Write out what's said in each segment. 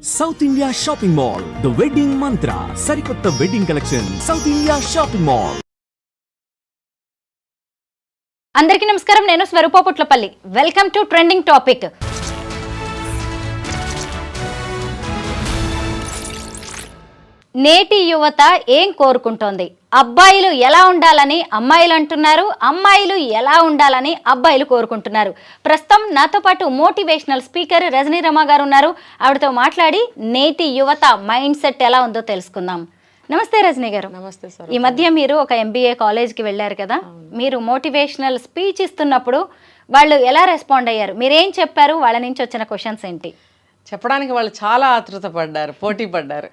South India shopping mall the wedding Mantra సరికొత్త wedding collection south India shopping mall. అందరికీ నమస్కారం, నేను Swarupa Putlapalli. Welcome to trending topic. నేటి యువత ఏం కోరుకుంటోంది? అబ్బాయిలు ఎలా ఉండాలని అమ్మాయిలు అంటున్నారు, అమ్మాయిలు ఎలా ఉండాలని అబ్బాయిలు కోరుకుంటున్నారు. ప్రస్తుతం నాతో పాటు మోటివేషనల్ స్పీకర్ రజనీ రమ గారు ఉన్నారు. ఆవిడతో మాట్లాడి నేటి యువత మైండ్ సెట్ ఎలా ఉందో తెలుసుకుందాం. నమస్తే రజనీ గారు. నమస్తే సార్. ఈ మధ్య మీరు ఒక MBA కాలేజ్కి వెళ్ళారు కదా, మీరు మోటివేషనల్ స్పీచ్ ఇస్తున్నప్పుడు వాళ్ళు ఎలా రెస్పాండ్ అయ్యారు? మీరేం చెప్పారు? వాళ్ళ నుంచి వచ్చిన క్వశ్చన్స్ ఏంటి? చెప్పడానికి వాళ్ళు చాలా ఆతృత పడ్డారు, పోటీ పడ్డారు.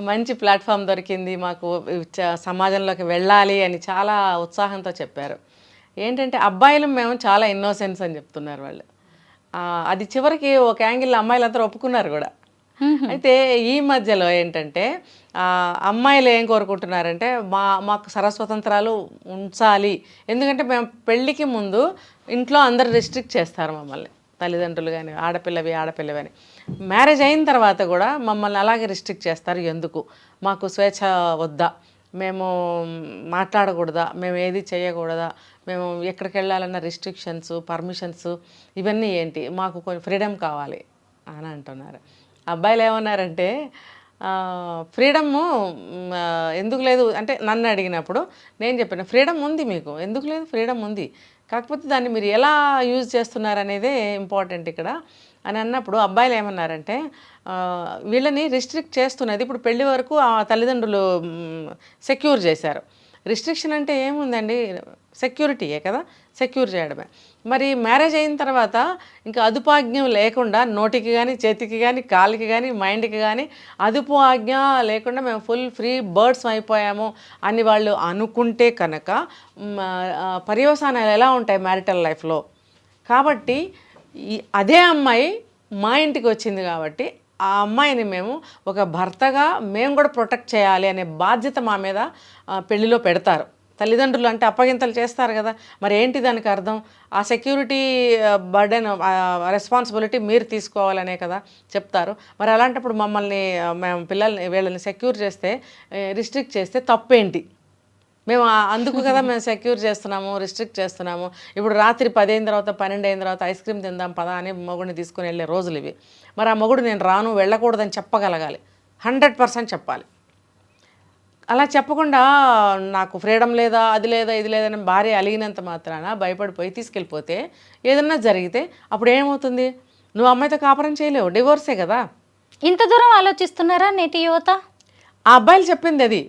మంచి ప్లాట్ఫామ్ దొరికింది మాకు, సమాజంలోకి వెళ్ళాలి అని చాలా ఉత్సాహంతో చెప్పారు. ఏంటంటే అబ్బాయిలు మేము చాలా ఇన్నోసెన్స్ అని చెప్తున్నారు వాళ్ళు. అది చివరికి ఒక యాంగిల్లో అమ్మాయిలందరూ ఒప్పుకున్నారు కూడా. అయితే ఈ మధ్యలో ఏంటంటే అమ్మాయిలు ఏం కోరుకుంటున్నారంటే మాకు సర్వస్వతంత్రాలు ఉంచాలి. ఎందుకంటే మేము పెళ్ళికి ముందు ఇంట్లో అందరు రిస్ట్రిక్ట్ చేస్తారు మమ్మల్ని, తల్లిదండ్రులు కానీ ఆడపిల్లవని. మ్యారేజ్ అయిన తర్వాత కూడా మమ్మల్ని అలాగే రిస్ట్రిక్ట్ చేస్తారు. ఎందుకు? మాకు స్వేచ్ఛ వద్దా? మేము మాట్లాడకూడదా? మేము ఏది చేయకూడదా? మేము ఎక్కడికి వెళ్ళాలన్న రిస్ట్రిక్షన్స్, పర్మిషన్స్ ఇవన్నీ ఏంటి? మాకు కొంచెం ఫ్రీడమ్ కావాలి అని అంటున్నారు. అబ్బాయిలు ఏమన్నారంటే ఫ్రీడము ఎందుకు లేదు అంటే నన్ను అడిగినప్పుడు నేను చెప్పాను, ఫ్రీడమ్ ఉంది మీకు, ఎందుకు లేదు? ఫ్రీడమ్ ఉంది, కాకపోతే దాన్ని మీరు ఎలా యూజ్ చేస్తున్నారు అనేదే ఇంపార్టెంట్ ఇక్కడ అని అన్నప్పుడు అబ్బాయిలు ఏమన్నారంటే వీళ్ళని రిస్ట్రిక్ట్ చేస్తున్నది. ఇప్పుడు పెళ్లి వరకు ఆ తల్లిదండ్రులు సెక్యూర్ చేశారు. రిస్ట్రిక్షన్ అంటే ఏముందండి? సెక్యూరిటీయే కదా, సెక్యూర్ చేయడమే. మరి మ్యారేజ్ అయిన తర్వాత ఇంకా అదుపు ఆజ్ఞ లేకుండా నోటికి కానీ, చేతికి కానీ, కాలికి కానీ, మైండ్కి కానీ అదుపు ఆజ్ఞ లేకుండా మేము ఫుల్ ఫ్రీ బర్డ్స్ అయిపోయాము అని వాళ్ళు అనుకుంటే కనుక పర్యవసానాలు ఎలా ఉంటాయి మ్యారిటల్ లైఫ్లో? కాబట్టి అదే అమ్మాయి మా ఇంటికి వచ్చింది కాబట్టి ఆ అమ్మాయిని మేము ఒక భర్తగా మేము కూడా ప్రొటెక్ట్ చేయాలి అనే బాధ్యత మా మీద పెళ్లిలో పెడతారు. తల్లిదండ్రులు అంటే అప్పగింతలు చేస్తారు కదా, మరి ఏంటి దానికి అర్థం? ఆ సెక్యూరిటీ బర్డెన్, రెస్పాన్సిబిలిటీ మీరు తీసుకోవాలనే కదా చెప్తారు. మరి అలాంటప్పుడు మమ్మల్ని వీళ్ళని సెక్యూర్ చేస్తే, రిస్ట్రిక్ట్ చేస్తే తప్పేంటి? మేము అందుకు కదా మేము సెక్యూర్ చేస్తున్నాము, రిస్ట్రిక్ట్ చేస్తున్నాము. ఇప్పుడు రాత్రి 10 అయిన తర్వాత 12 అయిన తర్వాత ఐస్ క్రీమ్ తిందాం పదా అని మొగుడిని తీసుకుని వెళ్ళే రోజులు ఇవి. మరి ఆ మొగుడు నేను రాను, వెళ్ళకూడదని చెప్పగలగాలి, 100% చెప్పాలి. అలా చెప్పకుండా నాకు ఫ్రీడమ్ లేదా, అది లేదా, ఇది లేదని భార్య అలిగినంత మాత్రాన భయపడిపోయి తీసుకెళ్ళిపోతే ఏదన్నా జరిగితే అప్పుడు ఏమవుతుంది? నువ్వు అమ్మాయితో కాపురం చేయలేవు, డివోర్సే కదా. ఇంత దూరం ఆలోచిస్తున్నారా నేటి యువత? ఆ అబ్బాయిలు చెప్పింది అది.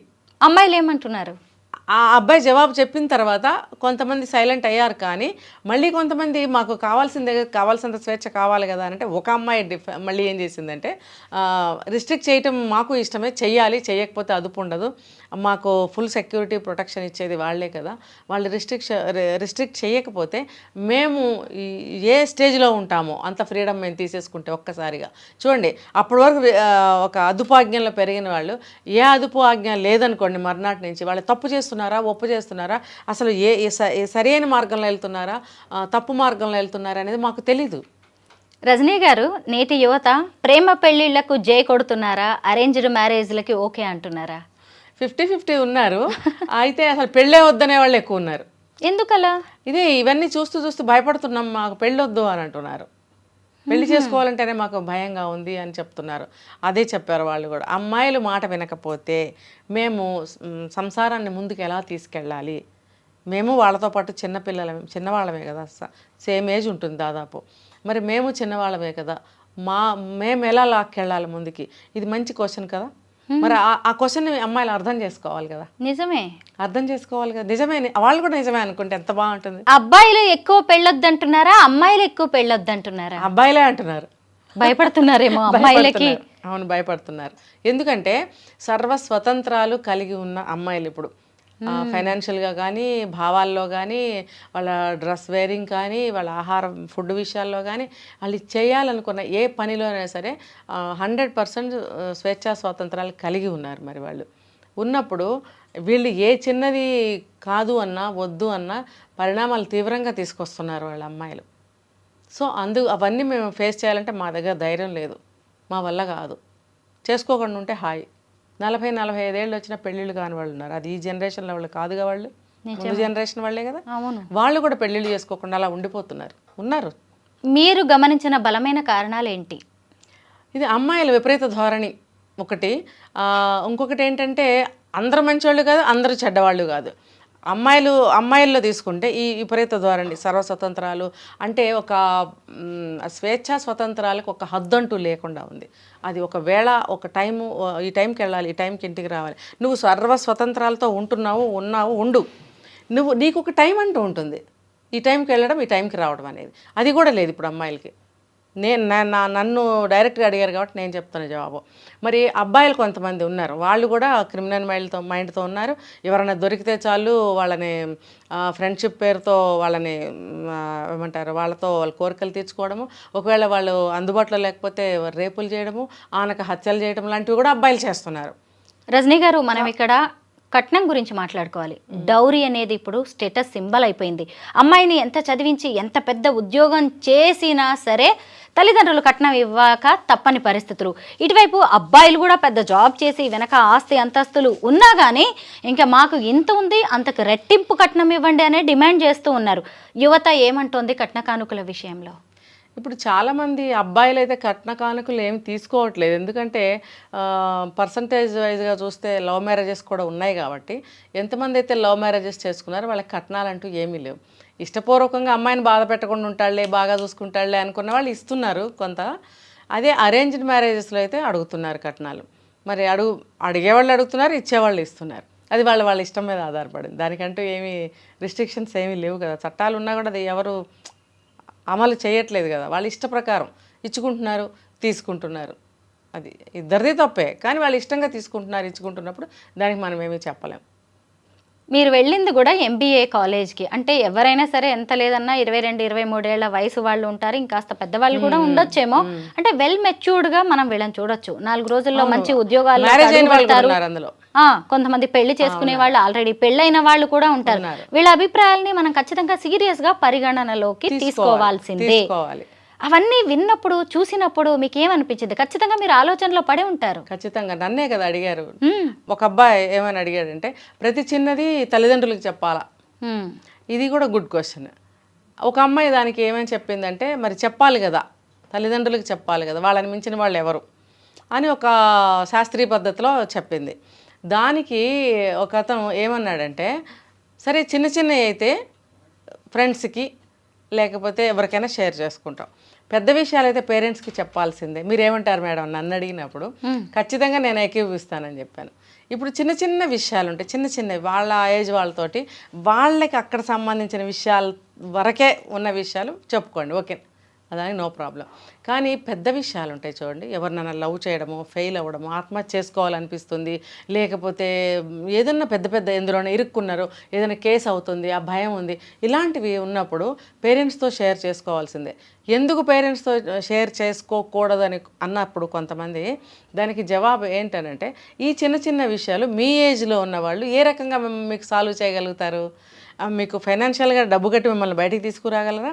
అమ్మాయిలు ఏమంటున్నారు? ఆ అబ్బాయి జవాబు చెప్పిన తర్వాత కొంతమంది సైలెంట్ అయ్యారు, కానీ మళ్ళీ కొంతమంది మాకు కావాల్సినంత స్వేచ్ఛ కావాలి కదా అంటే ఒక అమ్మాయి మళ్ళీ ఏం చేసిందంటే రిస్ట్రిక్ట్ చేయటం మాకు ఇష్టమే, చేయకపోతే అదుపు ఉండదు, మాకు ఫుల్ సెక్యూరిటీ ప్రొటెక్షన్ ఇచ్చేది వాళ్ళే కదా, వాళ్ళు రిస్ట్రిక్ట్ చేయకపోతే మేము ఏ స్టేజ్లో ఉంటామో అంత ఫ్రీడమ్ మేము తీసేసుకుంటే ఒక్కసారిగా చూడండి. అప్పటి వరకు ఒక అదుపు ఆజ్ఞలో పెరిగిన వాళ్ళు ఏ అదుపు ఆజ్ఞ లేదనుకోండి, మర్నాటి నుంచి వాళ్ళు తప్పు చేస్తున్నారా, ఒప్పు చేస్తున్నారా, అసలు సరైన మార్గంలో వెళ్తున్నారా, తప్పు మార్గంలో వెళ్తున్నారా అనేది మాకు తెలీదు. రజనీ గారు, నేటి యువత ప్రేమ పెళ్లిళ్లకు జై కొడుతున్నారా, అరేంజ్డ్ మ్యారేజ్లకి ఓకే అంటున్నారా? 50-50 ఉన్నారు. అయితే అసలు పెళ్ళే వద్దనే వాళ్ళు ఎక్కువ ఉన్నారు. ఎందుకలా? ఇవన్నీ చూస్తూ భయపడుతున్నాం, మాకు పెళ్ళొద్దు అని అంటున్నారు. పెళ్లి చేసుకోవాలంటేనే మాకు భయంగా ఉంది అని చెప్తున్నారు. అదే చెప్పారు వాళ్ళు కూడా. అమ్మాయిలు మాట వినకపోతే మేము సంసారాన్ని ముందుకు ఎలా తీసుకెళ్ళాలి? మేము వాళ్ళతో పాటు చిన్నవాళ్ళమే కదా, సేమ్ ఏజ్ ఉంటుంది దాదాపు. మరి మేము చిన్నవాళ్ళమే కదా, మేము ఎలా లాక్కెళ్ళాలి ముందుకి? ఇది మంచి క్వశ్చన్ కదా. మరి ఆ క్వశ్చన్ అమ్మాయిలు అర్థం చేసుకోవాలి కదా. నిజమే, అర్థం చేసుకోవాలి కదా. నిజమే, వాళ్ళు కూడా నిజమే అనుకుంటే ఎంత బాగుంటుంది. అబ్బాయిలు ఎక్కువ పెళ్ళొద్దంటున్నారా, అమ్మాయిలు ఎక్కువ పెళ్ళొద్దంటున్నారా? అబ్బాయిలే అంటున్నారు. భయపడుతున్నారేమో అమ్మాయిలకి. అవును, భయపడుతున్నారు. ఎందుకంటే సర్వస్వతంత్రాలు కలిగి ఉన్న అమ్మాయిలు ఇప్పుడు ఫైనాన్షియల్గా కానీ, భావాల్లో కానీ, వాళ్ళ డ్రెస్ వేరింగ్ కానీ, వాళ్ళ ఆహారం ఫుడ్ విషయాల్లో కానీ, వాళ్ళు చేయాలనుకున్న ఏ పనిలోనైనా సరే 100% స్వేచ్ఛా స్వాతంత్రాలు కలిగి ఉన్నారు. మరి వాళ్ళు ఉన్నప్పుడు వీళ్ళు ఏ చిన్నది కాదు అన్నా, వద్దు అన్నా పరిణామాలు తీవ్రంగా తీసుకొస్తున్నారు వాళ్ళ అమ్మాయిలు. సో అవన్నీ మేము ఫేస్ చేయాలంటే మా దగ్గర ధైర్యం లేదు. మా వల్ల కాదు, చేసుకోకుండా ఉంటే హాయి. 40-45 ఏళ్ళు వచ్చిన పెళ్ళిళ్ళు కాని వాళ్ళు ఉన్నారు. అది ఈ జనరేషన్లో వాళ్ళు కాదుగా, వాళ్ళు ముందు జనరేషన్ వాళ్ళే కదా. అవును. వాళ్ళు కూడా పెళ్ళిళ్ళు చేసుకోకుండా అలా ఉండిపోతున్నారు, ఉన్నారు. మీరు గమనించిన బలమైన కారణాలు ఏంటి? ఇది అమ్మాయిల విపరీత ధోరణి ఒకటి. ఇంకొకటి ఏంటంటే అందరు మంచివాళ్ళు కాదు, అందరూ చెడ్డవాళ్ళు కాదు. అమ్మాయిల్లో తీసుకుంటే ఈ విపరీత ధోరణి, సర్వస్వతంత్రాలు అంటే ఒక స్వేచ్ఛా స్వతంత్రాలకు ఒక హద్దంటూ లేకుండా ఉంది. అది ఒక వేళ, ఒక టైము, ఈ టైంకి వెళ్ళాలి, ఈ టైంకి ఇంటికి రావాలి. నువ్వు సర్వస్వతంత్రాలతో ఉండు. నీకు ఒక టైం అంటూ ఉంటుంది, ఈ టైంకి వెళ్ళడం, ఈ టైంకి రావడం అనేది. అది కూడా లేదు ఇప్పుడు అమ్మాయిలకి. నన్ను డైరెక్ట్గా అడిగారు కాబట్టి నేను చెప్తాను జవాబు. మరి అబ్బాయిలు కొంతమంది ఉన్నారు, వాళ్ళు కూడా క్రిమినల్ మైండ్తో ఉన్నారు. ఎవరైనా దొరికితే చాలు వాళ్ళని ఫ్రెండ్షిప్ పేరుతో వాళ్ళని ఏమంటారు, వాళ్ళతో వాళ్ళ కోరికలు తీర్చుకోవడము, ఒకవేళ వాళ్ళు అందుబాటులో లేకపోతే రేపులు చేయడము, ఆనక హత్యలు చేయడం లాంటివి కూడా అబ్బాయిలు చేస్తున్నారు. రజనీ గారు, మనం ఇక్కడ కట్నం గురించి మాట్లాడుకోవాలి. డౌరీ అనేది ఇప్పుడు స్టేటస్ సింబల్ అయిపోయింది. అమ్మాయిని ఎంత చదివించి ఎంత పెద్ద ఉద్యోగం చేసినా సరే తల్లిదండ్రులు కట్నం ఇవ్వక తప్పని పరిస్థితులు. ఇటువైపు అబ్బాయిలు కూడా పెద్ద జాబ్ చేసి వెనక ఆస్తి అంతస్తులు ఉన్నా కానీ ఇంకా మాకు ఇంత ఉంది, అంతకు రెట్టింపు కట్నం ఇవ్వండి అనే డిమాండ్ చేస్తూ ఉన్నారు. యువత ఏమంటోంది కట్న కానుకల విషయంలో? ఇప్పుడు చాలామంది అబ్బాయిలు అయితే కట్న కానుకలు ఏమి తీసుకోవట్లేదు. ఎందుకంటే పర్సంటేజ్ వైజ్గా చూస్తే లవ్ మ్యారేజెస్ కూడా ఉన్నాయి కాబట్టి ఎంతమంది అయితే లవ్ మ్యారేజెస్ చేసుకున్నారో వాళ్ళకి కట్నాలంటూ ఏమీ లేవు. ఇష్టపూర్వకంగా అమ్మాయిని బాధ పెట్టకుండా ఉంటాడులే, బాగా చూసుకుంటాడులే అనుకున్న వాళ్ళు ఇస్తున్నారు కొంత. అదే అరేంజ్డ్ మ్యారేజెస్లో అయితే అడుగుతున్నారు కట్నాలు. మరి అడిగేవాళ్ళు అడుగుతున్నారు, ఇచ్చేవాళ్ళు ఇస్తున్నారు. అది వాళ్ళ ఇష్టం మీద ఆధారపడింది. దానికంటూ ఏమీ రిస్ట్రిక్షన్స్ ఏమీ లేవు కదా. చట్టాలు ఉన్నా కూడా అది ఎవరు అమలు చేయట్లేదు కదా. వాళ్ళ ఇష్ట ప్రకారం ఇచ్చుకుంటున్నారు, తీసుకుంటున్నారు. అది ఇద్దరిది తప్పే, కానీ వాళ్ళు ఇష్టంగా తీసుకుంటున్నారు, ఇచ్చుకుంటున్నప్పుడు దానికి మనం ఏమీ చెప్పలేం. మీరు వెళ్ళింది కూడా MBA కాలేజ్కి. అంటే ఎవరైనా సరే ఎంత లేదన్నా 22-23 ఏళ్ల వయసు వాళ్ళు ఉంటారు, ఇంకాస్త పెద్దవాళ్ళు కూడా ఉండొచ్చేమో. అంటే వెల్ మెచ్యూర్డ్గా మనం వీళ్ళని చూడొచ్చు. 4 రోజుల్లో మంచి ఉద్యోగాలు అందులో. కొంతమంది పెళ్లి చేసుకునే వాళ్ళు, ఆల్రెడీ పెళ్ళైన వాళ్ళు కూడా ఉంటారు. వీళ్ళ అభిప్రాయాల్ని మనం ఖచ్చితంగా సీరియస్గా పరిగణనలోకి తీసుకోవాల్సిందే. అవన్నీ విన్నప్పుడు, చూసినప్పుడు మీకు ఏమనిపించింది? ఖచ్చితంగా మీరు ఆలోచనలో పడే ఉంటారు. ఖచ్చితంగా. నన్నే కదా అడిగారు. ఒక అబ్బాయి ఏమని అడిగాడంటే, ప్రతి చిన్నది తల్లిదండ్రులకు చెప్పాలా? ఇది కూడా గుడ్ క్వశ్చన్. ఒక అమ్మాయి దానికి ఏమని చెప్పిందంటే, మరి చెప్పాలి కదా, తల్లిదండ్రులకు చెప్పాలి కదా, వాళ్ళని మించిన వాళ్ళు ఎవరు అని ఒక శాస్త్రీయ పద్ధతిలో చెప్పింది. దానికి ఒక అతను ఏమన్నాడంటే, సరే చిన్నవి అయితే ఫ్రెండ్స్కి లేకపోతే ఎవరికైనా షేర్ చేసుకుంటాం, పెద్ద విషయాలు అయితే పేరెంట్స్కి చెప్పాల్సిందే. మీరేమంటారు మేడం నన్ను అడిగినప్పుడు ఖచ్చితంగా నేను ఏకీభవిస్తానని చెప్పాను. ఇప్పుడు చిన్న విషయాలు ఉంటాయి, చిన్నవి వాళ్ళ ఏజ్ వాళ్ళతోటి, వాళ్ళకి అక్కడ సంబంధించిన విషయాల వరకే ఉన్న విషయాలు చెప్పుకోండి, ఓకే, అదానికి నో ప్రాబ్లం. కానీ పెద్ద విషయాలు ఉంటాయి చూడండి, ఎవరినైనా లవ్ చేయడము, ఫెయిల్ అవ్వడము, ఆత్మహత్య చేసుకోవాలనిపిస్తుంది, లేకపోతే ఏదన్నా పెద్ద ఎందులోనే ఇరుక్కున్నారు, ఏదైనా కేసు అవుతుంది, ఆ భయం ఉంది, ఇలాంటివి ఉన్నప్పుడు పేరెంట్స్తో షేర్ చేసుకోవాల్సిందే. ఎందుకు పేరెంట్స్తో షేర్ చేసుకోకూడదని అన్నప్పుడు కొంతమంది దానికి జవాబు ఏంటనంటే, ఈ చిన్న విషయాలు మీ ఏజ్లో ఉన్నవాళ్ళు ఏ రకంగా మీకు సాల్వ్ చేయగలుగుతారు? మీకు ఫైనాన్షియల్గా డబ్బు కట్టి మిమ్మల్ని బయటికి తీసుకురాగలరా,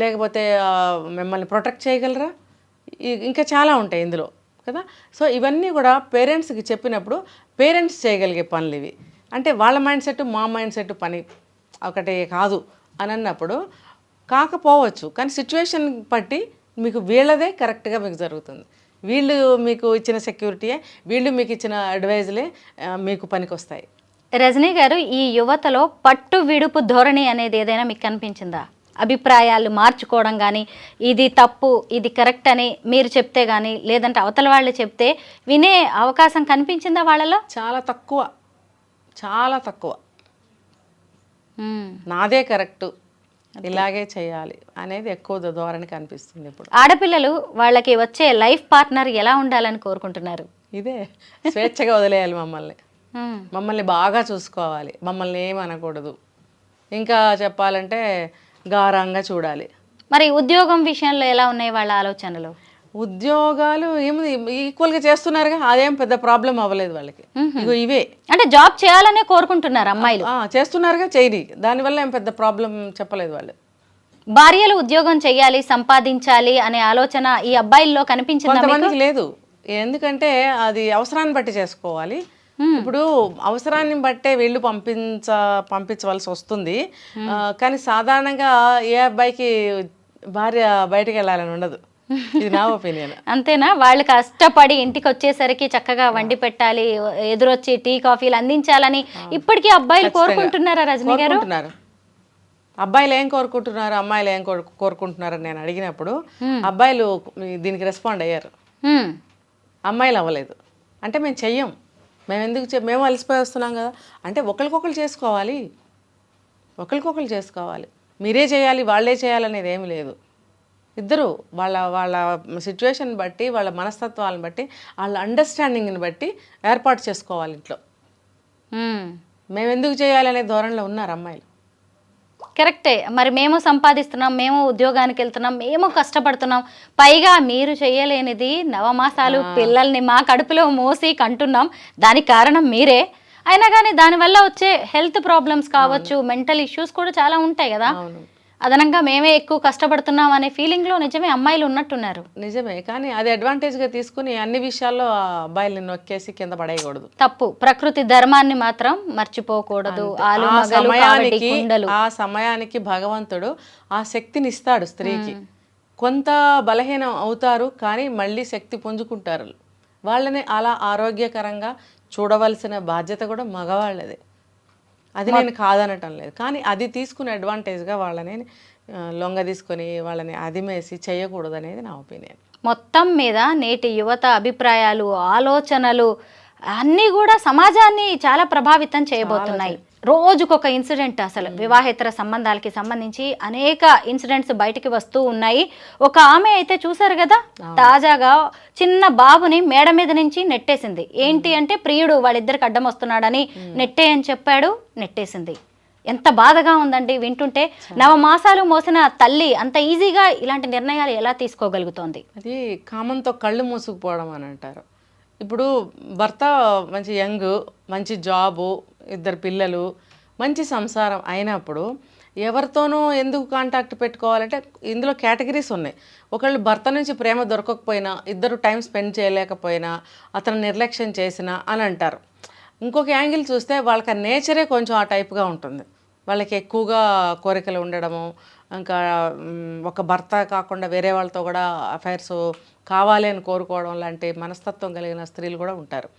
లేకపోతే మిమ్మల్ని ప్రొటెక్ట్ చేయగలరా? ఇంకా చాలా ఉంటాయి ఇందులో కదా. సో ఇవన్నీ కూడా పేరెంట్స్కి చెప్పినప్పుడు పేరెంట్స్ చేయగలిగే పనులు ఇవి. అంటే వాళ్ళ మైండ్ సెట్ మా మైండ్ సెట్ పని ఒకటే కాదు అని అన్నప్పుడు కాకపోవచ్చు, కానీ సిచ్యువేషన్ బట్టి మీకు వీళ్ళదే కరెక్ట్గా మీకు జరుగుతుంది. వీళ్ళు మీకు ఇచ్చిన సెక్యూరిటీయే, వీళ్ళు మీకు ఇచ్చిన అడ్వైజులే మీకు పనికొస్తాయి. రజనీ గారు, ఈ యువతలో పట్టు విడుపు ధోరణి అనేది ఏదైనా మీకు కనిపించిందా? అభిప్రాయాలు మార్చుకోవడం కానీ, ఇది తప్పు ఇది కరెక్ట్ అని మీరు చెప్తే కానీ, లేదంటే అవతల వాళ్ళు చెప్తే వినే అవకాశం కనిపించిందా వాళ్ళలో? చాలా తక్కువ. నాదే కరెక్టు, ఇలాగే చేయాలి అనేది ఎక్కువ ధోరణి కనిపిస్తుంది. ఇప్పుడు ఆడపిల్లలు వాళ్ళకి వచ్చే లైఫ్ పార్ట్నర్ ఎలా ఉండాలని కోరుకుంటున్నారు? ఇదే స్వేచ్ఛగా వదిలేయాలి, మమ్మల్ని బాగా చూసుకోవాలి, మమ్మల్ని ఏమనకూడదు, ఇంకా చెప్పాలంటే గారంగా చూడాలి. మరి ఉద్యోగం విషయంలో ఎలా ఉన్నాయి వాళ్ళ ఆలోచనలు? ఉద్యోగాలు ఏముంది, ఈక్వల్గా చేస్తున్నారుగా, అదేం పెద్ద ప్రాబ్లం అవ్వలేదు వాళ్ళకి. ఇగో ఇవే అంటే జాబ్ చేయాలనే కోరుకుంటున్నారు అమ్మాయిలు. చేస్తున్నారుగా, చేయని, దానివల్ల ఏం పెద్ద ప్రాబ్లం చెప్పలేదు వాళ్ళు. భార్యలు ఉద్యోగం చేయాలి, సంపాదించాలి అనే ఆలోచన ఈ అబ్బాయిల్లో కనిపించిందా మీకు? కొంతమందికి లేదు. ఎందుకంటే అది అవసరాన్ని బట్టి చేసుకోవాలి. ఇప్పుడు అవసరాన్ని బట్టే వీళ్ళు పంపించవలసి వస్తుంది. కానీ సాధారణంగా ఏ అబ్బాయికి భార్య బయటకు వెళ్ళాలని ఉండదు. ఇది నా ఒపీనియన్. అంతేనా? వాళ్ళు కష్టపడి ఇంటికి వచ్చేసరికి చక్కగా వండి పెట్టాలి, ఎదురొచ్చి టీ కాఫీలు అందించాలని ఇప్పటికీ అబ్బాయిలు కోరుకుంటున్నారా రజనీ గారు? అబ్బాయిలు ఏం కోరుకుంటున్నారు, అమ్మాయిలు ఏం కోరుకుంటున్నారు అని నేను అడిగినప్పుడు అబ్బాయిలు దీనికి రెస్పాండ్ అయ్యారు, అమ్మాయిలు అవ్వలేదు. అంటే మేము చెయ్యం, మేము ఎందుకు మేము అలసిపోయి వస్తున్నాం కదా అంటే ఒకరికొకరు చేసుకోవాలి, ఒకరికొకరు చేసుకోవాలి. మీరే చేయాలి వాళ్ళే చేయాలనేది ఏమి లేదు. ఇద్దరు వాళ్ళ వాళ్ళ సిచ్యువేషన్ బట్టి, వాళ్ళ మనస్తత్వాలను బట్టి, వాళ్ళ అండర్స్టాండింగ్ని బట్టి ఏర్పాటు చేసుకోవాలి ఇంట్లో. మేము ఎందుకు చేయాలనే ధోరణిలో ఉన్నారు అమ్మాయిలు. కరెక్టే. మరి మేము సంపాదిస్తున్నాం, మేము ఉద్యోగానికి వెళ్తున్నాం, మేము కష్టపడుతున్నాం, పైగా మీరు చేయలేనిది నవమాసాలు పిల్లల్ని మా కడుపులో మోసి కంటున్నాం, దానికి కారణం మీరే. అయినా కానీ దానివల్ల వచ్చే హెల్త్ ప్రాబ్లమ్స్ కావచ్చు, మెంటల్ ఇష్యూస్ కూడా చాలా ఉంటాయి కదా. అదనంగా మేమే ఎక్కువ కష్టపడుతున్నాం అనే ఫీలింగ్లో నిజమే అమ్మాయిలు ఉన్నట్టున్నారు. నిజమే, కానీ అది అడ్వాంటేజ్గా తీసుకుని అన్ని విషయాల్లో అబ్బాయిల్ని నొక్కేసి కింద పడేయకూడదు. తప్పు. ప్రకృతి ధర్మాన్ని మాత్రం మర్చిపోకూడదు. ఆ సమయానికి భగవంతుడు ఆ శక్తిని ఇస్తాడు స్త్రీకి. కొంత బలహీనం అవుతారు, కానీ మళ్ళీ శక్తి పుంజుకుంటారు. వాళ్ళని అలా ఆరోగ్యకరంగా చూడవలసిన బాధ్యత కూడా మగవాళ్ళదే. అది నేను కాదనటం లేదు, కానీ అది తీసుకునే అడ్వాంటేజ్గా వాళ్ళని లొంగ తీసుకొని వాళ్ళని అదిమేసి చేయకూడదు అనేది నా ఒపీనియన్. మొత్తం మీద నేటి యువత అభిప్రాయాలు, ఆలోచనలు అన్నీ కూడా సమాజాన్ని చాలా ప్రభావితం చేయబోతున్నాయి. రోజుకొక ఇన్సిడెంట్, అసలు వివాహేతర సంబంధాలకి సంబంధించి అనేక ఇన్సిడెంట్స్ బయటికి వస్తూ ఉన్నాయి. ఒక ఆమె అయితే చూసారు కదా, తాజాగా చిన్న బాబుని మేడ మీద నుంచి నెట్టేసింది. ఏంటి అంటే ప్రియుడు వాళ్ళిద్దరికి అడ్డం వస్తున్నాడని నెట్టేయని చెప్పాడు, నెట్టేసింది. ఎంత బాధగా ఉందండి వింటుంటే. నవమాసాలు మోసిన తల్లి అంత ఈజీగా ఇలాంటి నిర్ణయాలు ఎలా తీసుకోగలుగుతోంది? అది కామంతో కళ్ళు మూసుకుపోవడం అని అంటారు. ఇప్పుడు భర్త మంచి యంగ్, మంచి జాబు, 2 పిల్లలు, మంచి సంసారం అయినప్పుడు ఎవరితోనూ ఎందుకు కాంటాక్ట్ పెట్టుకోవాలంటే ఇందులో కేటగిరీస్ ఉన్నాయి. ఒకళ్ళు భర్త నుంచి ప్రేమ దొరకకపోయినా, ఇద్దరు టైం స్పెండ్ చేయలేకపోయినా, అతను నిర్లక్ష్యం చేసినా అని అంటారు. ఇంకొక యాంగిల్ చూస్తే వాళ్ళకి ఆ నేచరే కొంచెం ఆ టైప్గా ఉంటుంది. వాళ్ళకి ఎక్కువగా కోరికలు ఉండడము, ఇంకా ఒక భర్త కాకుండా వేరే వాళ్ళతో కూడా అఫైర్స్ కావాలి అని కోరుకోవడం లాంటి మనస్తత్వం కలిగిన స్త్రీలు కూడా ఉంటారు.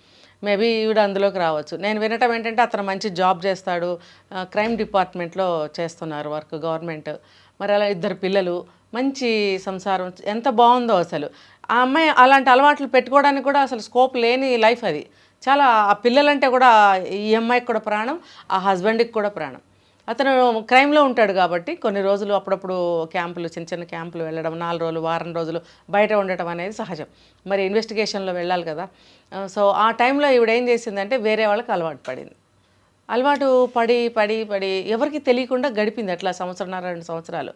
మేబీ ఈవిడ అందులోకి రావచ్చు. నేను వినటం ఏంటంటే అతను మంచి జాబ్ చేస్తాడు, క్రైమ్ డిపార్ట్మెంట్లో చేస్తున్నారు వర్క్, గవర్నమెంట్. మరి అలా 2 పిల్లలు, మంచి సంసారం, ఎంత బాగుందో అసలు. ఆ అమ్మాయి అలాంటి అలవాట్లు పెట్టుకోవడానికి కూడా అసలు స్కోప్ లేని లైఫ్ అది. చాలా ఆ పిల్లలంటే కూడా ఈ అమ్మాయికి కూడా ప్రాణం, ఆ హస్బెండ్కి కూడా ప్రాణం. అతను క్రైమ్లో ఉంటాడు కాబట్టి కొన్ని రోజులు అప్పుడప్పుడు క్యాంపులు, చిన్న చిన్న క్యాంపులు వెళ్ళడం, 4 రోజులు, వారం రోజులు బయట ఉండటం అనేది సహజం. మరి ఇన్వెస్టిగేషన్లో వెళ్ళాలి కదా. సో ఆ టైంలో ఈవిడ ఏం చేసిందంటే వేరే వాళ్ళకి అలవాటు పడింది. అలవాటు పడి పడి పడి ఎవరికి తెలియకుండా గడిపింది అట్లా 1.5-2 సంవత్సరాలు.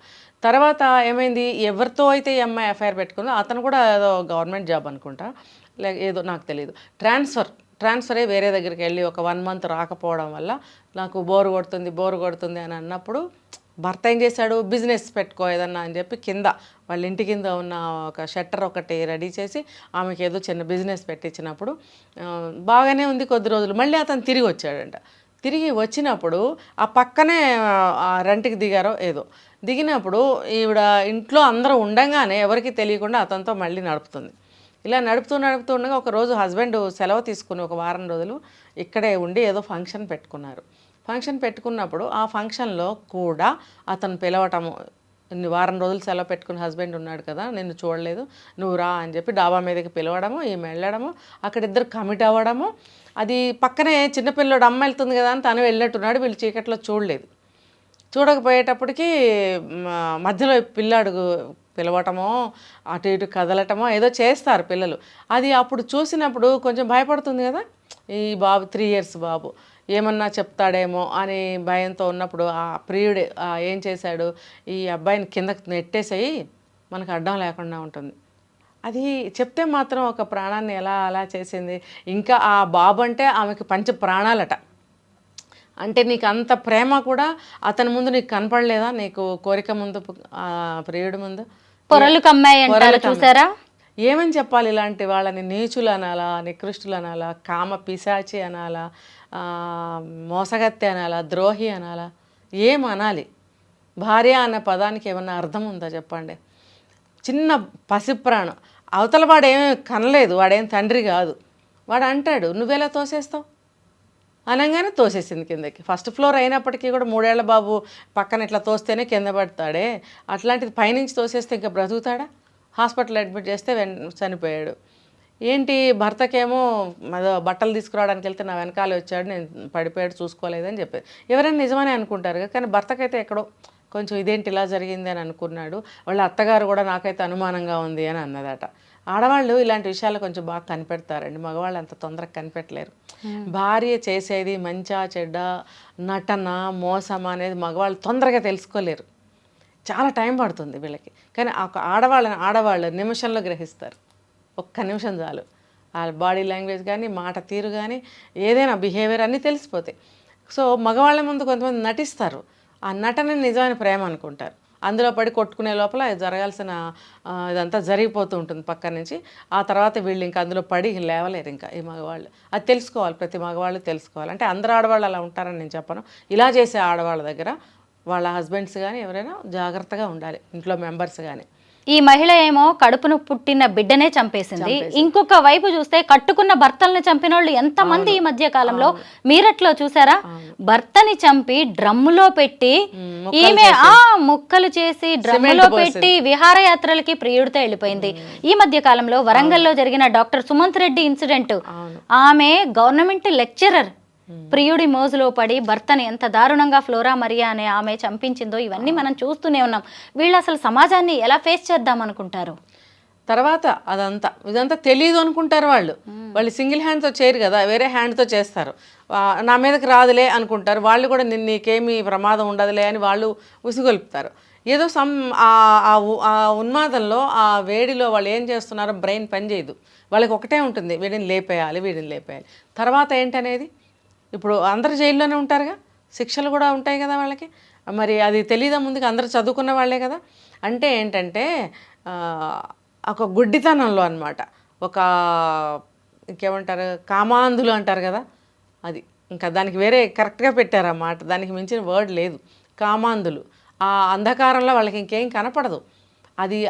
తర్వాత ఏమైంది, ఎవరితో అయితే ఈ అమ్మాయి అఫైర్ పెట్టుకుందో అతను కూడా ఏదో గవర్నమెంట్ జాబ్ అనుకుంటా, లేక ఏదో నాకు తెలియదు, ట్రాన్స్ఫర్ అయ్యి వేరే దగ్గరికి వెళ్ళి ఒక 1 మంత్ రాకపోవడం వల్ల నాకు బోరు కొడుతుంది అని అన్నప్పుడు భర్త ఏం చేశాడు, బిజినెస్ పెట్టుకో ఏదన్నా అని చెప్పి కింద వాళ్ళ ఇంటి కింద ఉన్న ఒక షట్టర్ ఒకటి రెడీ చేసి ఆమెకి ఏదో చిన్న బిజినెస్ పెట్టించినప్పుడు బాగానే ఉంది. కొద్ది రోజులు మళ్ళీ అతను తిరిగి వచ్చాడంట. తిరిగి వచ్చినప్పుడు ఆ పక్కనే రెంట్కి దిగారో ఏదో, దిగినప్పుడు ఈవిడ ఇంట్లో అందరూ ఉండగానే ఎవరికి తెలియకుండా అతనితో మళ్ళీ నడుపుతుంది. ఇలా నడుపుతూ ఉండగా ఒక రోజు హస్బెండ్ సెలవు తీసుకుని ఒక వారం రోజులు ఇక్కడే ఉండి ఏదో ఫంక్షన్ పెట్టుకున్నారు. ఫంక్షన్ పెట్టుకున్నప్పుడు ఆ ఫంక్షన్లో కూడా అతను పిలవటము, వారం రోజులు సెలవు పెట్టుకుని హస్బెండ్ ఉన్నాడు కదా, నిన్ను చూడలేదు, నువ్వు రా అని చెప్పి డాబా మీదకి పిలవడము, ఈమె వెళ్ళడము, అక్కడ 2 కమిట్ అవ్వడము. అది పక్కనే చిన్నపిల్లడు అమ్మ వెళ్తుంది కదా అని తను వెళ్ళినట్టున్నాడు. వీళ్ళు చీకట్లో చూడకపోయేటప్పటికి మధ్యలో పిల్లాడు పిలవటమో అటు ఇటు కదలటమో ఏదో చేస్తారు పిల్లలు. అది అప్పుడు చూసినప్పుడు కొంచెం భయపడుతుంది కదా, ఈ బాబు 3 years బాబు ఏమన్నా చెప్తాడేమో అని భయంతో ఉన్నప్పుడు ఆ ప్రియుడే ఏం చేశాడు, ఈ అబ్బాయిని కిందకి నెట్టేసేయి మనకు అడ్డం లేకుండా ఉంటుంది. అది చెప్తే మాత్రం ఒక ప్రాణాన్ని ఎలా అలా చేసింది. ఇంకా ఆ బాబు అంటే ఆమెకి 5 ప్రాణాలట. అంటే నీకు అంత ప్రేమ కూడా అతని ముందు నీకు కనపడలేదా? నీకు కోరిక ముందు, ప్రియుడి ముందు పొరలు కమ్మాయి అంటారు చూసారా? ఏమని చెప్పాలి ఇలాంటి వాళ్ళని? నీచులు అనాలా, నికృష్టులు అనాలా, కామ పిశాచి అనాలా, మోసగత్తె అనాలా, ద్రోహి అనాలా, ఏం అనాలి? భార్య అన్న పదానికి ఏమన్నా అర్థం ఉందా చెప్పండి? చిన్న పసిప్రాణం, అవతల వాడేమీ కనలేదు, వాడేం తండ్రి కాదు. వాడు అంటాడు నువ్వెలా తోసేస్తావు అనగానే తోసేసింది కిందకి. ఫస్ట్ ఫ్లోర్ అయినప్పటికీ కూడా 3 ఏళ్ల బాబు పక్కన ఇట్లా తోస్తేనే కింద పడతాడే, అట్లాంటిది పైనుంచి తోసేస్తే ఇంకా బ్రతుకుతాడా? హాస్పిటల్ అడ్మిట్ చేస్తే చనిపోయాడు. ఏంటి భర్తకేమో బట్టలు తీసుకురావడానికి వెళ్తే నా వెనకాల వచ్చాడు, నేను పడిపోయాడు చూసుకోలేదని చెప్పేది. ఎవరైనా నిజమని అనుకుంటారు, కానీ భర్తకైతే ఎక్కడో కొంచెం ఇదేంటి ఇలా జరిగింది అని అనుకున్నాడు. వాళ్ళ అత్తగారు కూడా నాకైతే అనుమానంగా ఉంది అని అన్నదట. ఆడవాళ్ళు ఇలాంటి విషయాలు కొంచెం బాగా కనిపెడతారండి, మగవాళ్ళు అంత తొందరగా కనిపెట్టలేరు. భార్య చేసేది మంచా చెడ్డ, నటన, మోసం అనేది మగవాళ్ళు తొందరగా తెలుసుకోలేరు, చాలా టైం పడుతుంది వీళ్ళకి. కానీ ఆడవాళ్ళు నిమిషంలో గ్రహిస్తారు. ఒక్క నిమిషం చాలు, వాళ్ళ బాడీ లాంగ్వేజ్ కానీ, మాట తీరు కానీ, ఏదైనా బిహేవియర్ అన్నీ తెలిసిపోతాయి. సో మగవాళ్ళ ముందు కొంతమంది నటిస్తారు, ఆ నటన నిజమైన ప్రేమ అనుకుంటారు. అందులో పడి కొట్టుకునే లోపల జరగాల్సిన ఇదంతా జరిగిపోతూ ఉంటుంది పక్క నుంచి. ఆ తర్వాత వీళ్ళు ఇంకా అందులో పడి లేవలేరు ఇంకా ఈ మగవాళ్ళు. అది తెలుసుకోవాలి, ప్రతి మగవాళ్ళు తెలుసుకోవాలి. అంటే అందరు ఆడవాళ్ళు అలా ఉంటారని నేను చెప్పను. ఇలా చేసే ఆడవాళ్ళ దగ్గర వాళ్ళ హస్బెండ్స్ కానీ ఎవరైనా జాగ్రత్తగా ఉండాలి, ఇంట్లో మెంబర్స్ కానీ. ఈ మహిళ ఏమో కడుపును పుట్టిన బిడ్డనే చంపేసింది, ఇంకొక వైపు చూస్తే కట్టుకున్న భర్తల్ని చంపిన వాళ్ళు ఎంతమంది ఈ మధ్య కాలంలో మీరట్లో చూసారా? భర్తని చంపి డ్రమ్ములో పెట్టి ఈమె ముక్కలు చేసి డ్రమ్ములో పెట్టి విహారయాత్రలకి ప్రియుడితో వెళ్ళిపోయింది. ఈ మధ్య కాలంలో వరంగల్లో జరిగిన డాక్టర్ సుమంత్ రెడ్డి ఇన్సిడెంట్, ఆమె గవర్నమెంట్ లెక్చరర్, ప్రియుడి మోజులో పడి భర్తని ఎంత దారుణంగా ఫ్లోరా మరియా అనే ఆమె చంపించిందో ఇవన్నీ మనం చూస్తూనే ఉన్నాం. వీళ్ళు అసలు సమాజాన్ని ఎలా ఫేస్ చేద్దాం అనుకుంటారు? తర్వాత ఇదంతా తెలియదు అనుకుంటారు వాళ్ళు సింగిల్ హ్యాండ్తో చేయరు కదా, వేరే హ్యాండ్తో చేస్తారు. నా మీదకి రాదులే అనుకుంటారు వాళ్ళు కూడా, నీకేమీ ప్రమాదం ఉండదులే అని వాళ్ళు ఉసిగొల్పుతారు. ఏదో ఆ ఉన్మాదంలో, ఆ వేడిలో వాళ్ళు ఏం చేస్తున్నారో బ్రెయిన్ పనిచేయదు, వాళ్ళకి ఒకటే ఉంటుంది, వీడిని లేపేయాలి. తర్వాత ఏంటనేది ఇప్పుడు అందరు జైల్లోనే ఉంటారుగా, శిక్షలు కూడా ఉంటాయి కదా వాళ్ళకి. మరి అది తెలీదా ముందుకు? అందరూ చదువుకున్న వాళ్ళే కదా. అంటే ఏంటంటే ఒక గుడ్డితనంలో అన్నమాట, ఒక ఇంకేమంటారు, కామాంధులు అంటారు కదా, అది ఇంకా దానికి వేరే కరెక్ట్గా పెట్టారన్నమాట, దానికి మించిన వర్డ్ లేదు. కామాంధులు, ఆ అంధకారంలో వాళ్ళకి ఇంకేం కనపడదు.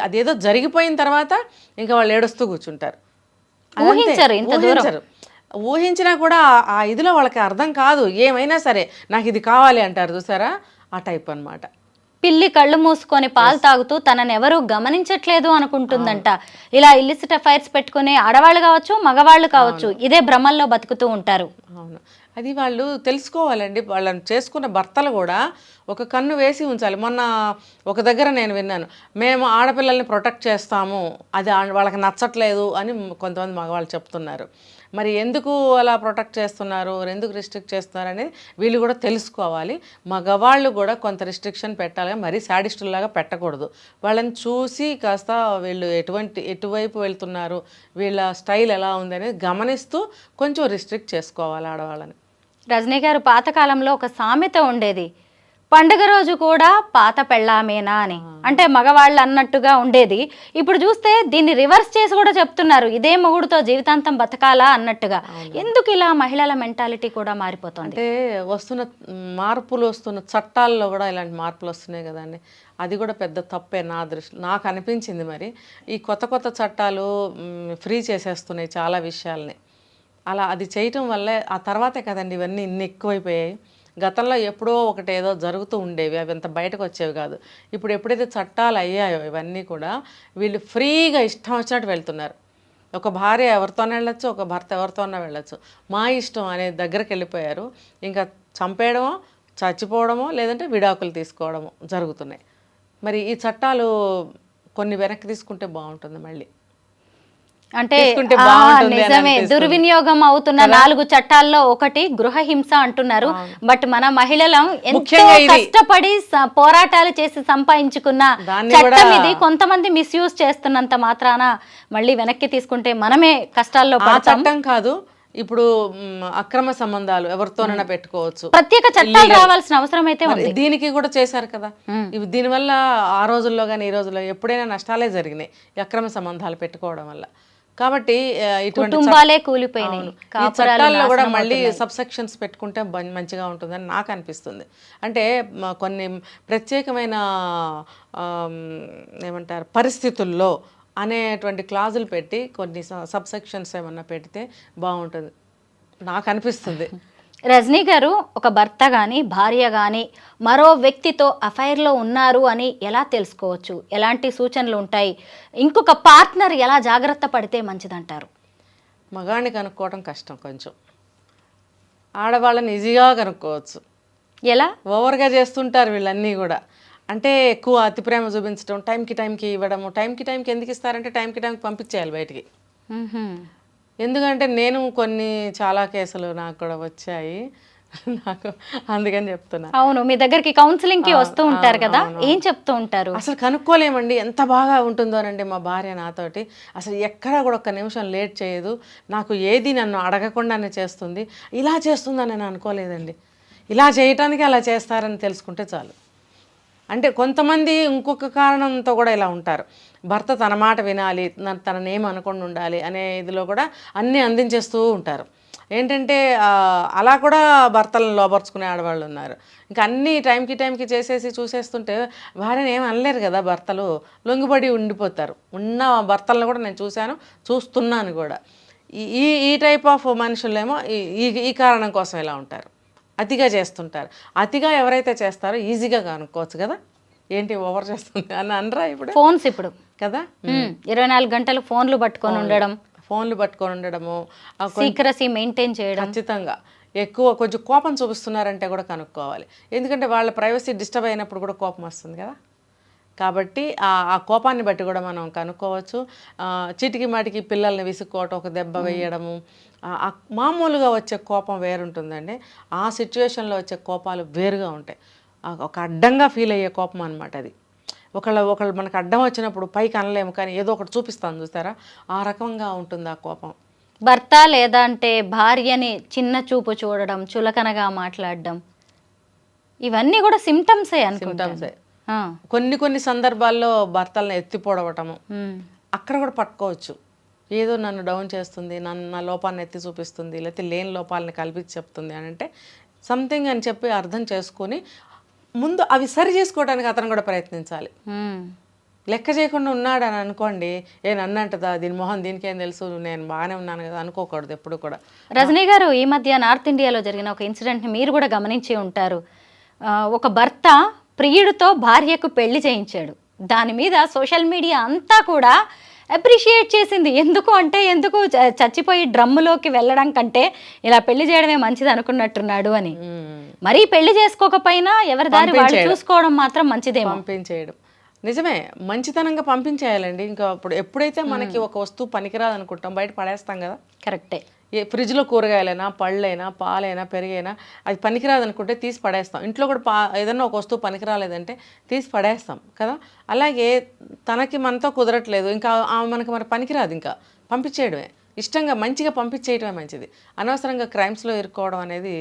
అదేదో జరిగిపోయిన తర్వాత ఇంకా వాళ్ళు ఏడుస్తూ కూర్చుంటారు. ఊహించినా కూడా ఆ ఇదిలో వాళ్ళకి అర్థం కాదు, ఏమైనా సరే నాకు ఇది కావాలి అంటారు చూసారా, ఆ టైప్ అన్నమాట. పిల్లి కళ్ళు మూసుకొని పాలు తాగుతూ తనని ఎవరు గమనించట్లేదు అనుకుంటుందంట. ఇలా ఇల్లిసిట్ అఫైర్స్ పెట్టుకునే ఆడవాళ్ళు కావచ్చు, మగవాళ్ళు కావచ్చు, ఇదే భ్రమల్లో బతుకుతూ ఉంటారు. అవును, అది వాళ్ళు తెలుసుకోవాలండి. వాళ్ళని చేసుకున్న భర్తలు కూడా ఒక కన్ను వేసి ఉంచాలి. మొన్న ఒక దగ్గర నేను విన్నాను, మేము ఆడపిల్లల్ని ప్రొటెక్ట్ చేస్తాము, అది వాళ్ళకి నచ్చట్లేదు అని కొంతమంది మగవాళ్ళు చెప్తున్నారు. మరి ఎందుకు అలా ప్రొటెక్ట్ చేస్తున్నారు, ఎందుకు రిస్ట్రిక్ట్ చేస్తున్నారు అనేది వీళ్ళు కూడా తెలుసుకోవాలి. మగవాళ్ళు కూడా కొంత రిస్ట్రిక్షన్ పెట్టాలి, మరీ శాడిస్టుల్లాగా పెట్టకూడదు. వాళ్ళని చూసి కాస్త వీళ్ళు ఎటువైపు వెళ్తున్నారు, వీళ్ళ స్టైల్ ఎలా ఉంది అనేది గమనిస్తూ కొంచెం రిస్ట్రిక్ట్ చేసుకోవాలి ఆడవాళ్ళని. రజనీ గారు, పాతకాలంలో ఒక సామెత ఉండేది, పండుగ రోజు కూడా పాత పెళ్ళామేనా అని, అంటే మగవాళ్ళు అన్నట్టుగా ఉండేది. ఇప్పుడు చూస్తే దీన్ని రివర్స్ చేసి కూడా చెప్తున్నారు, ఇదే మొగుడుతో జీవితాంతం బతకాలా అన్నట్టుగా. ఎందుకు ఇలా మహిళల మెంటాలిటీ కూడా మారిపోతుంది? అంటే వస్తున్న చట్టాల్లో కూడా ఇలాంటి మార్పులు వస్తున్నాయి కదండి, అది కూడా పెద్ద తప్పే నా దృష్టి, నాకు అనిపించింది. మరి ఈ కొత్త చట్టాలు ఫ్రీ చేసేస్తున్నాయి చాలా విషయాల్ని. అలా అది చేయటం వల్లే ఆ తర్వాతే కదండి ఇవన్నీ ఇన్ని ఎక్కువైపోయాయి. గతంలో ఎప్పుడో ఒకటి ఏదో జరుగుతూ ఉండేవి, అవి అంత బయటకు వచ్చేవి కాదు. ఇప్పుడు ఎప్పుడైతే చట్టాలు అయ్యాయో ఇవన్నీ కూడా వీళ్ళు ఫ్రీగా ఇష్టం వచ్చినట్టు వెళ్తున్నారు. ఒక భార్య ఎవరితోనే వెళ్ళొచ్చు, ఒక భర్త ఎవరితోనే వెళ్ళొచ్చు, మా ఇష్టం అనే దగ్గరికి వెళ్ళిపోయారు. ఇంకా చంపేయడమో, చచ్చిపోవడమో, లేదంటే విడాకులు తీసుకోవడమో జరుగుతున్నాయి. మరి ఈ చట్టాలు కొన్ని వెనక్కి తీసుకుంటే బాగుంటుంది మళ్ళీ. అంటే నిజమే, దుర్వినియోగం అవుతున్న 4 చట్టాల్లో ఒకటి గృహహింస అంటున్నారు. బట్ మన మహిళలం ఎంతో కష్టపడి పోరాటాలు చేసి సంపాదించుకున్న చట్టం ఇది, కొంతమంది మిస్యూజ్ చేస్తున్నంత మాత్రాన మళ్ళీ వెనక్కి తీసుకుంటే మనమే కష్టాల్లో పడతాం. చట్టం కాదు, ఇప్పుడు అక్రమ సంబంధాలు ఎవరితోనైనా పెట్టుకోవచ్చు. ప్రత్యేక చట్టాలు రావాల్సిన అవసరం అయితే ఉంది. దీనికి కూడా చేశారు కదా. ఇవి దీనివల్ల ఆ రోజుల్లో కానీ ఈ రోజుల్లో ఎప్పుడైనా నష్టాలే జరిగినాయి ఈ అక్రమ సంబంధాలు పెట్టుకోవడం వల్ల. కాబట్టి ఇటువంటి కుటుంబాలే కూలిపోయినాయి. ఈ చట్టాల్లో కూడా మళ్ళీ సబ్సెక్షన్స్ పెట్టుకుంటే మంచిగా ఉంటుందని నాకు అనిపిస్తుంది. అంటే కొన్ని ప్రత్యేకమైన ఏమంటారు పరిస్థితుల్లో అనేటువంటి క్లాజులు పెట్టి కొన్ని సబ్సెక్షన్స్ ఏమన్నా పెడితే బాగుంటుంది నాకు అనిపిస్తుంది. రజనీ గారు, ఒక భర్త కానీ భార్య కానీ మరో వ్యక్తితో అఫైర్లో ఉన్నారు అని ఎలా తెలుసుకోవచ్చు? ఎలాంటి సూచనలు ఉంటాయి? ఇంకొక పార్ట్నర్ ఎలా జాగ్రత్త పడితే మంచిదంటారు? మగాడిని కనుక్కోవడం కష్టం, కొంచెం ఆడవాళ్ళని ఈజీగా కనుక్కోవచ్చు. ఎలా? ఓవర్గా చేస్తుంటారు వీళ్ళన్నీ కూడా. అంటే ఎక్కువ అతి ప్రేమ చూపించడం, టైంకి ఇవ్వడము. టైంకి ఎందుకు ఇస్తారంటే టైంకి పంపించేయాలి బయటికి. ఎందుకంటే నేను చాలా కేసులు నాకు కూడా వచ్చాయి, నాకు అందుకని చెప్తున్నా. అవును, మీ దగ్గరికి కౌన్సిలింగ్ కి వస్తూ ఉంటారు కదా, ఏం చెప్తూ ఉంటారు? అసలు కనుక్కోలేమండి, ఎంత బాగా ఉంటుందోనండి మా భార్య నాతోటి. అసలు ఎక్కడా కూడా ఒక్క నిమిషం లేట్ చేయదు, నాకు ఏది నన్ను అడగకుండానే చేస్తుంది. ఇలా చేస్తుందని నేను అనుకోలేదండి. ఇలా చేయటానికి అలా చేస్తారని తెలుసుకుంటే చాలు. అంటే కొంతమంది ఇంకొక కారణంతో కూడా ఇలా ఉంటారు. భర్త తన మాట వినాలి, తననేం అనకుండా ఉండాలి అనే ఇదిలో కూడా అన్నీ అందించేస్తూ ఉంటారు. ఏంటంటే అలా కూడా భర్తలను లోపరుచుకునే ఆడవాళ్ళు ఉన్నారు. ఇంకా అన్నీ టైంకి చేసేసి చూసేస్తుంటే భార్యను ఏం అనలేరు కదా భర్తలు, లొంగిపడి ఉండిపోతారు. ఉన్న భర్తలను కూడా నేను చూస్తున్నాను కూడా. ఈ టైప్ ఆఫ్ మనుషులేమో ఈ కారణం కోసం ఇలా ఉంటారు, అతిగా చేస్తుంటారు. అతిగా ఎవరైతే చేస్తారో ఈజీగా కనుక్కోవచ్చు కదా, ఏంటి ఓవర్ చేస్తుంది అని అనరా ఇప్పుడు. ఫోన్స్ ఇప్పుడు కదా 24 గంటలు ఫోన్లు పట్టుకొని ఉండడము, సీక్రసీ మెయింటైన్ చేయడం. ఖచ్చితంగా ఎక్కువ కొంచెం కోపం చూపిస్తున్నారంటే కూడా కనుక్కోవాలి. ఎందుకంటే వాళ్ళ ప్రైవసీ డిస్టర్బ్ అయినప్పుడు కూడా కోపం వస్తుంది కదా. కాబట్టి ఆ కోపాన్ని బట్టి కూడా మనం కనుక్కోవచ్చు. చీటికి మాటికి పిల్లల్ని విసుక్కోవటం, ఒక దెబ్బ వేయడము, మామూలుగా వచ్చే కోపం వేరుంటుందండి. ఆ సిచ్యువేషన్లో వచ్చే కోపాలు వేరుగా ఉంటాయి. ఒక అడ్డంగా ఫీల్ అయ్యే కోపం అనమాట అది. ఒకళ్ళు మనకు అడ్డం వచ్చినప్పుడు పైకి అనలేము, కానీ ఏదో ఒకటి చూపిస్తాను చూస్తారా, ఆ రకంగా ఉంటుంది ఆ కోపం. భర్త లేదా అంటే భార్యని చిన్న చూపు చూడడం, చులకనగా మాట్లాడడం, ఇవన్నీ కూడా సిమ్టమ్సే. కొన్ని సందర్భాల్లో భర్తలను ఎత్తిపోడవటము, అక్కడ కూడా పట్టుకోవచ్చు. ఏదో నన్ను డౌన్ చేస్తుంది, నా లోపాన్ని ఎత్తి చూపిస్తుంది, లేకపోతే లేని లోపాలని కల్పించి చెప్తుంది అని అంటే సంథింగ్ అని చెప్పి అర్థం చేసుకొని ముందు అవి సరి చేసుకోవడానికి అతను కూడా ప్రయత్నించాలి. లెక్క చేయకుండా ఉన్నాడు అని అనుకోండి, నన్నంటదా దీని మొహం దీనికేం తెలుసు, నేను బాగానే ఉన్నాను కదా అనుకోకూడదు ఎప్పుడు కూడా. రజనీ గారు, ఈ మధ్య నార్త్ ఇండియాలో జరిగిన ఒక ఇన్సిడెంట్ని మీరు కూడా గమనించి ఉంటారు. ఒక భర్త ప్రియుడితో భార్యకు పెళ్లి చేయించాడు. దాని మీద సోషల్ మీడియా అంతా కూడా అప్రిషియేట్ చేసింది. ఎందుకు చచ్చిపోయి డ్రమ్ములోకి వెళ్ళడం కంటే ఇలా పెళ్లి చేయడమే మంచిది అనుకున్నట్టున్నాడు అని. మరీ పెళ్లి చేసుకోకపోయినా ఎవరి దారి వాళ్ళు చూసుకోవడం మాత్రం మంచిదే. పంపించేయడం నిజమే, మంచితనంగా పంపించేయాలండి. ఇంకా ఎప్పుడైతే మనకి ఒక వస్తువు పనికిరాదు అనుకుంటాం బయట పడేస్తాం కదా. కరెక్టే. ఫ్రిడ్జ్లో కూరగాయలైనా, పళ్ళైనా, పాలైనా, పెరుగైనా అది పనికిరాదు అనుకుంటే తీసి పడేస్తాం. ఇంట్లో కూడా ఏదన్నా ఒక వస్తువు పనికిరాలేదంటే తీసి పడేస్తాం కదా. అలాగే తనకి మనతో కుదరట్లేదు, ఇంకా మనకి మరి పనికిరాదు, ఇంకా పంపించేయడమే. ఇష్టంగా మంచిగా పంపించేయడమే మంచిది. అనవసరంగా క్రైమ్స్లో ఇరుక్కోవడం అనేది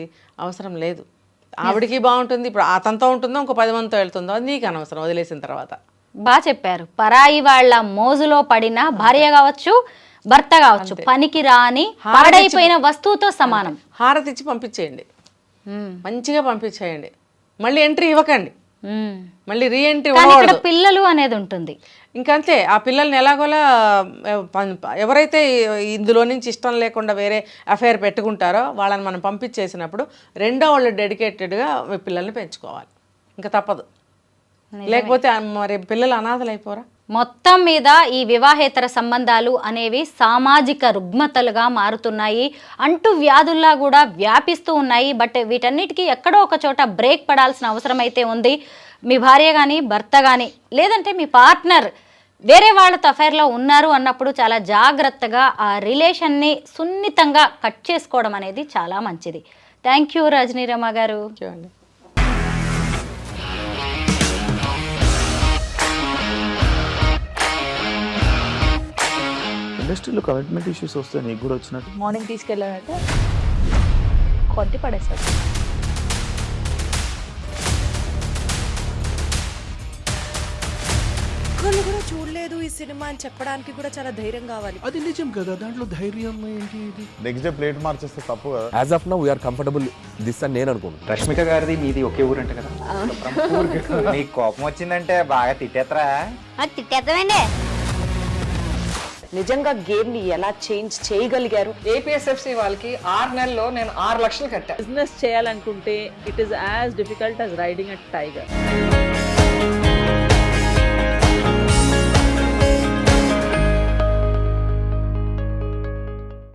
అవసరం లేదు. ఆవిడికి బాగుంటుంది, ఇప్పుడు అతనితో ఉంటుందో ఇంకో 10 మందితో వెళ్తుందో అది నీకు అనవసరం వదిలేసిన తర్వాత. బాగా చెప్పారు. పరాయి వాళ్ళ మోజులో పడిన భార్య కావచ్చు, భర్త కావచ్చు, పనికి రాని పాడైపోయిన వస్తువుతో సమానం. హారతి ఇచ్చి పంపించేయండి, మంచిగా పంపించేయండి. మళ్ళీ ఎంట్రీ ఇవ్వకండి, మళ్ళీ రీ ఎంట్రీ. పిల్లలు అనేది ఉంటుంది ఇంకంతే. ఆ పిల్లల్ని ఎలాగోలా ఎవరైతే ఇందులో నుంచి ఇష్టం లేకుండా వేరే అఫైర్ పెట్టుకుంటారో వాళ్ళని మనం పంపించేసినప్పుడు రెండో వాళ్ళు డెడికేటెడ్గా పిల్లల్ని పెంచుకోవాలి, ఇంకా తప్పదు. లేకపోతే మరి పిల్లలు అనాథలు అయిపోరా. మొత్తం మీద ఈ వివాహేతర సంబంధాలు అనేవి సామాజిక రుగ్మతలుగా మారుతున్నాయి, అంటూ వ్యాధుల్లా కూడా వ్యాపిస్తూ ఉన్నాయి. బట్ వీటన్నిటికీ ఎక్కడో ఒక చోట బ్రేక్ పడాల్సిన అవసరం అయితే ఉంది. మీ భార్య కానీ, భర్త కానీ, లేదంటే మీ పార్ట్నర్ వేరే వాళ్ళతో అఫైర్లో ఉన్నారు అన్నప్పుడు చాలా జాగ్రత్తగా ఆ రిలేషన్ని సున్నితంగా కట్ చేసుకోవడం అనేది చాలా మంచిది. థ్యాంక్ యూ రజనీ రమ గారు. ఇండస్ట్రీలో కమిట్మెంట్ ఇష్యూస్ వస్తే నీకు కూడా వచ్చినట్టు. మార్నింగ్ తీసుకెళ్ళాలంటే కొద్ది పడేస్తారు. ఒక్కళ్ళు కూడా చూడలేదు ఈ సినిమా అని చెప్పడానికి కూడా చాలా ధైర్యం కావాలి. అది నిజం కదా, దాంట్లో ధైర్యం ఏంటి? ఇది నెక్స్ట్ డే ప్లేట్ మార్చేస్తే తప్పు కదా. As of now we are comfortable this అని నేను అనుకుంటున్నాను. రష్మిక గారిది మీది ఒకే ఊరంట కదా. నీకు కోపం వచ్చిందంటే బాగా తిట్టేత్తరా? తిట్టేద్దామండి. నిజంగా గేమ్ ని ఎలా చేంజ్ చేయగలిగారు? ఏపీఎస్ఎఫ్సి వాళ్ళకి 6 నెలల్లో నేను 6 లక్షలు కట్టా. బిజినెస్ చేయాలనుకుంటే it is as difficult as riding a tiger.